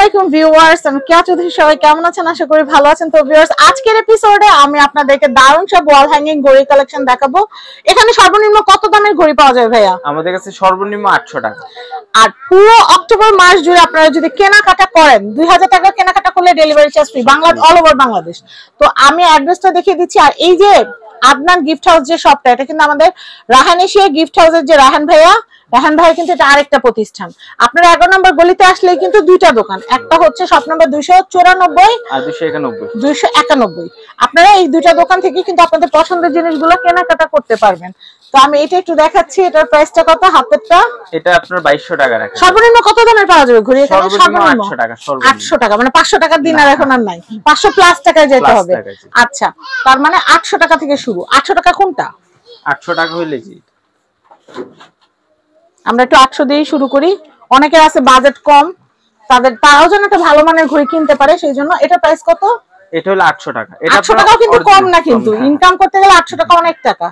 আলাইকুম ভিউয়ার্স, আমি কেয়া চৌধুরী। সবাই কেমন আছেন? আশা করি ভালো আছেন। তো ভিউয়ার্স, আজকের এপিসোডে আমি আপনাদেরকে দারুণ সব ওয়াল হ্যাঙ্গিং ঘড়ি কালেকশন দেখাবো। এখানে সর্বনিম্ন কত দামের ঘড়ি পাওয়া যাবে ভাইয়া? আমাদের কাছে সর্বনিম্ন 800 টাকা। আর পুরো অক্টোবর মাস জুড়ে আপনারা যদি কেনাকাটা করেন, 2000 টাকা কেনাকাটা করলে delivery charge free, all over Bangladesh. তো আমি অ্যাড্রেসটা দেখিয়ে দিচ্ছি। আর এই যে আদনান গিফট হাউস যে শপটা, এটা কিন্তু আমাদের রাহান এশিয়া গিফট হাউসের যে রাহান ভাই কিন্তু এটা আরেকটা প্রতিষ্ঠান। আপনারা 11 নম্বর গলিতে আসলেই কিন্তু দুইটা দোকান, একটা হচ্ছে শপ নাম্বার 294 আর 291। আপনারা এই দুইটা দোকান থেকে কিন্তু আপনাদের পছন্দের জিনিসগুলো কেনাকাটা করতে পারবেন। তো আমি এটা একটু দেখাচ্ছি। এটার প্রাইসটা কত? হাতেরটা এটা আপনার 2200 টাকা রাখা। সর্বনিম্ন কত দামের পাওয়া যাবে ঘড়ি? এখানে সর্বনিম্ন 800 টাকা। 800 টাকা মানে 500 টাকার দিন আর এখন আর নাই, 500 প্লাস টাকায় যেতে হবে। আচ্ছা, তার মানে 800 টাকা থেকে শুরু। 800 টাকা কোনটা? 800 টাকা হইলে জি আমরা একটু 800 দিয়েই শুরু করি। অনেকের আছে বাজেট কম, তারাও যেন একটা ভালো মানের ঘড়ি কিনতে পারে, সেই জন্য এটা প্রাইস কত? এটা হলো 800 টাকা। এটা 800 টাকাও কিন্তু কম না, কিন্তু ইনকাম করতে গেলে 800 টাকা অনেক টাকা।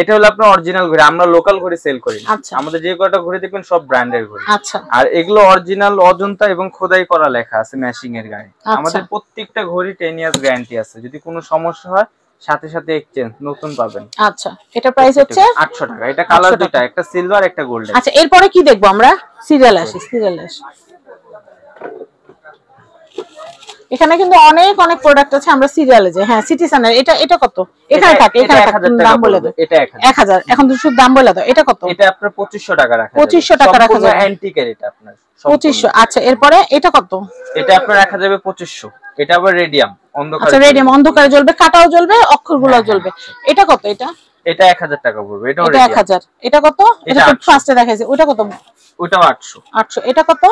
এটা হলো আপনার অরিজিনাল ঘড়ি, আমরা লোকাল ঘড়ি সেল করি। আচ্ছা, আমাদের যে কয়টা ঘড়ি দেখবেন সব ব্র্যান্ডের ঘড়ি। আচ্ছা, আর এগুলো অরিজিনাল অজন্তা এবং খোদাই করা লেখা আছে ম্যাচিং এর গায়ে। আমাদের প্রত্যেকটা ঘড়ি 10 ইয়ার্স গ্যারান্টি আছে, যদি কোনো সমস্যা হয় সাথে সাথে এক্সচেঞ্জ নতুন পাবেন। আচ্ছা, এটা প্রাইস হচ্ছে 800 টাকা। এটা কালার দুটো, একটা সিলভার একটা গোল্ডেন। আচ্ছা, এরপরে কি দেখবো আমরা? সিরিয়াল আসি। এখানে কিন্তু অনেক প্রোডাক্ট আছে, আমরা সিরিয়ালে যাই। হ্যাঁ, সিটিসনের এটা কত? এখানে থাকে দাম বলে দাও। এটা 1000। এখন তো শুধু দাম বলে দাও। এটা কত? এটা আপনার 2500 টাকা রাখা। 2500 টাকা রাখা যাবে। অ্যান্টিকের এটা আপনার 2500। আচ্ছা, এরপরে এটা কত? এটা আপনার রাখা যাবে 2500। এটা আবার রেডিয়াম অন্ধকার। আচ্ছা, রেডিয়াম অন্ধকারে জ্বলবে, কাটাও জ্বলবে, অক্ষরগুলো জ্বলবে। এটা কত? এটা 1000 টাকা পড়বে। এটা 1000। এটা কত? এটা তো ফার্স্টে দেখাইছে। ওটা কত? ওটাও 800। এটা কত?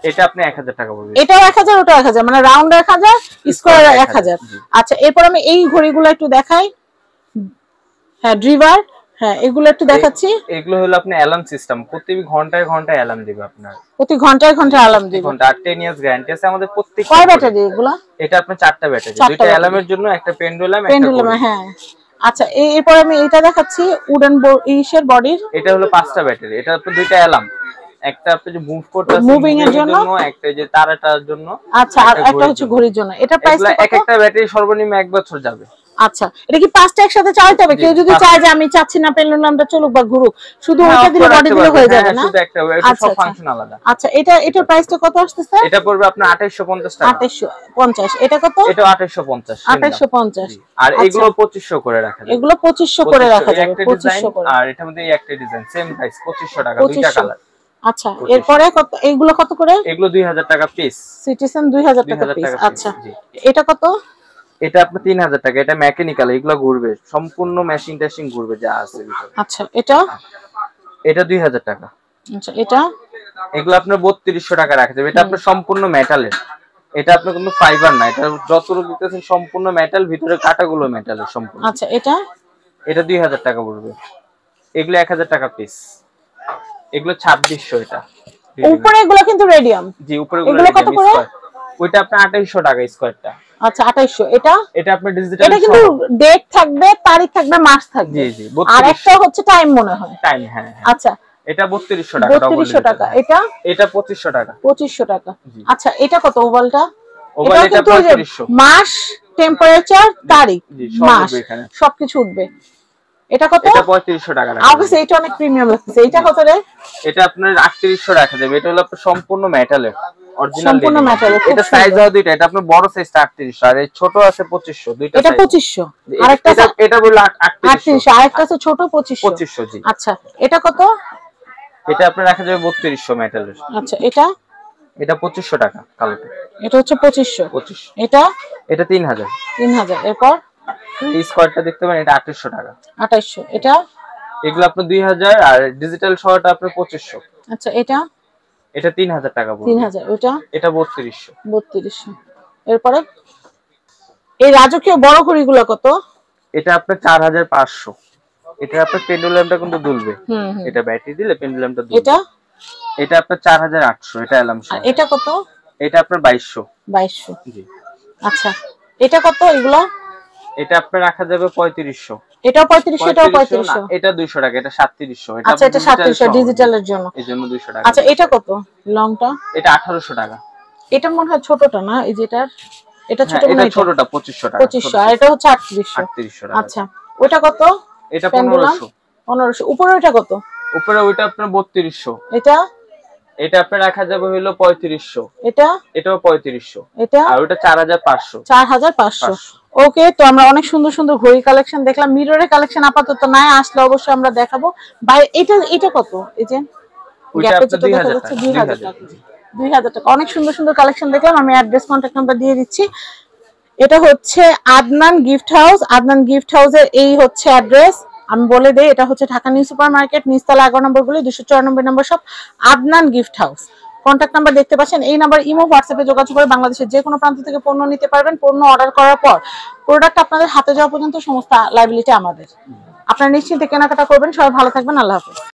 এটা আপনি 1000 টাকা পড়বে। এটাও 1000, ওটাও 1000, মানে রাউন্ড 1000, স্কয়ার 1000। আচ্ছা, এরপর আমি এই ঘড়িগুলো একটু দেখাই। হ্যাঁ, ড্রিভার। হ্যাঁ, এগুলো একটু দেখাচ্ছি। এগুলো হলো আপনি অ্যালার্ম সিস্টেম, প্রতি ঘন্টায় ঘন্টায় অ্যালার্ম দিবে আপনার। প্রতি ঘন্টায় ঘন্টায় অ্যালার্ম দিবে। ঘন্টা 10 ইয়ার্স গ্যারান্টি আছে আমাদের প্রত্যেক। কয় ব্যাটারি এগুলো? এটা আপনার 4টা ব্যাটারি, দুইটা অ্যালার্মের জন্য, একটা পেন্ডুলাম, হ্যাঁ। আচ্ছা, এরপর আমি এটা দেখাচ্ছি উডেন ইসের বডির। এটা হলো 5টা ব্যাটারি। এটা আপনার দুইটা অ্যালার্ম, একটা আপনি যে মুভ করতেছেন মুভিং এর জন্য, একটা যে তারাটার জন্য। আচ্ছা, আর একটা হচ্ছে ঘড়ির জন্য। এটা প্রাইস কত? একটা ব্যাটারি সর্বনিম্ন 1 বছর যাবে। আচ্ছা, এটা কি 5টা একসাথে চালাতে হবে? কেউ যদি চায় যে আমি চাচ্ছি না পেন্ডুলামটা চলুক বা ঘুরুক, শুধু ওটা দিলে বডি দিলে হয়ে যাবে না? শুধু একটা, এটা সব ফাংশন আলাদা। আচ্ছা, এটার প্রাইসটা কত আসছে? এটা পড়বে আপনার 2850 টাকা। 2850। এটা কত? এটা 2850। 2850। আর এগুলো 2500 করে রাখা যাবে। এগুলো 2500 করে রাখা যাবে। 2500 করে। আর এটার মধ্যে একটা ডিজাইন সেম প্রাইস 2500 টাকা, দুইটা কালার। আচ্ছা, এরপরে কত? এইগুলো কত করে? এগুলো 2000 টাকা পিস। সিটিসন 2000 টাকা পিস। আচ্ছা, এটা কত? এটা আপনার 3000 টাকা। এটা মেকানিক্যাল, এগুলো ঘুরবে, সম্পূর্ণ মেশিন টেশিং ঘুরবে যা আছে ভিতরে। আচ্ছা, এটা 2000 টাকা। আচ্ছা, এটা এগুলো আপনার 3200 টাকা রাখা যাবে। এটা আপনার সম্পূর্ণ মেটালের, এটা আপনার কোনো ফাইবার না। এটা যতটুকু দিতেছেন সম্পূর্ণ মেটাল, ভিতরে কাটাগুলো মেটালের সম্পূর্ণ। আচ্ছা, এটা 2000 টাকা পড়বে। এগুলো 1000 টাকা পিস। এগুলো 2600। এটা উপরে এগুলো কিন্তু রেডিয়াম। জি, উপরে এগুলো কত করে? ওইটা আপনার 2800 টাকা স্কয়ারটা। আচ্ছা, 2800। এটা আপনার ডিজিটাল। এটা কিন্তু ডেট থাকবে, তারিখ থাকবে, মাস থাকবে। জি। আর একটা হচ্ছে টাইম মনে হয়। টাইম, হ্যাঁ। আচ্ছা, এটা 3200 টাকা। 3200 টাকা। এটা 2500 টাকা। 2500 টাকা। আচ্ছা, এটা কত? ওভালটা। ওভাল এটা 3500। মাস, টেম্পারেচার, তারিখ, মাস সবকিছু উঠবে। এটা কত? এটা 3500 টাকা। আচ্ছা, এটা অনেক প্রিমিয়াম লাগছে। এটা কত রে? এটা আপনার 3800 রাখা যাবে। এটা হলো আপনার সম্পূর্ণ মেটালের, অরিজিনাল সম্পূর্ণ মেটালের। এটা সাইজ হয় দুইটা। এটা আপনার বড় সাইজটা 3800 আর এই ছোট আছে 2500। দুইটা এটা 2500। আরেকটা এটা বলে 3800। আরেকটা আছে ছোট 2500। জি। আচ্ছা, এটা কত? এটা আপনার রাখা যাবে 3200 মেটালের। আচ্ছা, এটা 2500 টাকা কালোটা। এটা হচ্ছে 2500। এটা 3000। এরপর এই স্কয়ারটা দেখতে পারেন, এটা 2800 টাকা। 2800। এগুলো আপনার 2000 আর ডিজিটাল সহটা আপনার 2500। আচ্ছা, এটা 3000 টাকা পড়বে। 3000। এটা 3200। 3200। এরপরে এই রাজকীয় বড় ঘড়িগুলো কত? এটা আপনার 4500। এটা আপনার পেন্ডুলামটা কিন্তু দুলবে। এটা ব্যাটারি দিলে পেন্ডুলামটা দুলবে। এটা আপনার 4800। এটা অ্যালার্ম সহ। এটা কত? এটা আপনার 2200। 2200। জি। আচ্ছা, এটা কত? এগুলো এটা আপনার রাখা যাবে 3500। এটাও 3500। এটাও 3500। এটা 200 টাকা। এটা 3700। আচ্ছা, এটা 3700 ডিজিটালের জন্য। এজন্য 200 টাকা। আচ্ছা, এটা কত? লংটা? এটা 1800 টাকা। এটা মনে হয় ছোটটা না, এই যেটার এটা ছোট মনে হয়, ছোটটা 2500 টাকা, 2500, আর এটা হচ্ছে 3800 টাকা। আচ্ছা, ওটা কত? এটা 1500। উপরে ওটা কত? উপরে ওইটা আপনার 3200। এটা আপনার রাখা যাবে হলো 3500। এটাও 3500। আর ওটা 4500। ওকে, তো আমরা অনেক সুন্দর সুন্দর ঘড়ি কালেকশন দেখলাম। মিররের কালেকশন আপাতত নাই, আসলে অবশ্যই আমরা দেখাবো। ভাই এটা কত? এই যে গ্যাপে যেটা দেখা যাচ্ছে 2000 টাকা। 2000 টাকা। অনেক সুন্দর সুন্দর কালেকশন দেখলাম। আমি অ্যাড্রেস কন্টাক্ট নাম্বার দিয়ে দিচ্ছি। এটা হচ্ছে Adnan gift house. Adnan gift হাউসের এই হচ্ছে অ্যাড্রেস। আমি বলে দেই, এটা হচ্ছে ঢাকা নিউ সুপার মার্কেট, নিচতলা 11 নম্বর গলি, 294 number shop, Adnan gift house. Contact number দেখতে পাচ্ছেন, এই নাম্বার ইমো হোয়াটসঅ্যাপে যোগাযোগ করে বাংলাদেশের যে কোনো প্রান্ত থেকে পণ্য নিতে পারবেন। পণ্য অর্ডার করার পর প্রোডাক্ট আপনাদের হাতে যাওয়া পর্যন্ত সমস্ত লায়াবিলিটি আমাদের। আপনারা নিশ্চিন্তে কেনাকাটা করবেন। সবাই ভালো থাকবেন। আল্লাহ হাফেজ।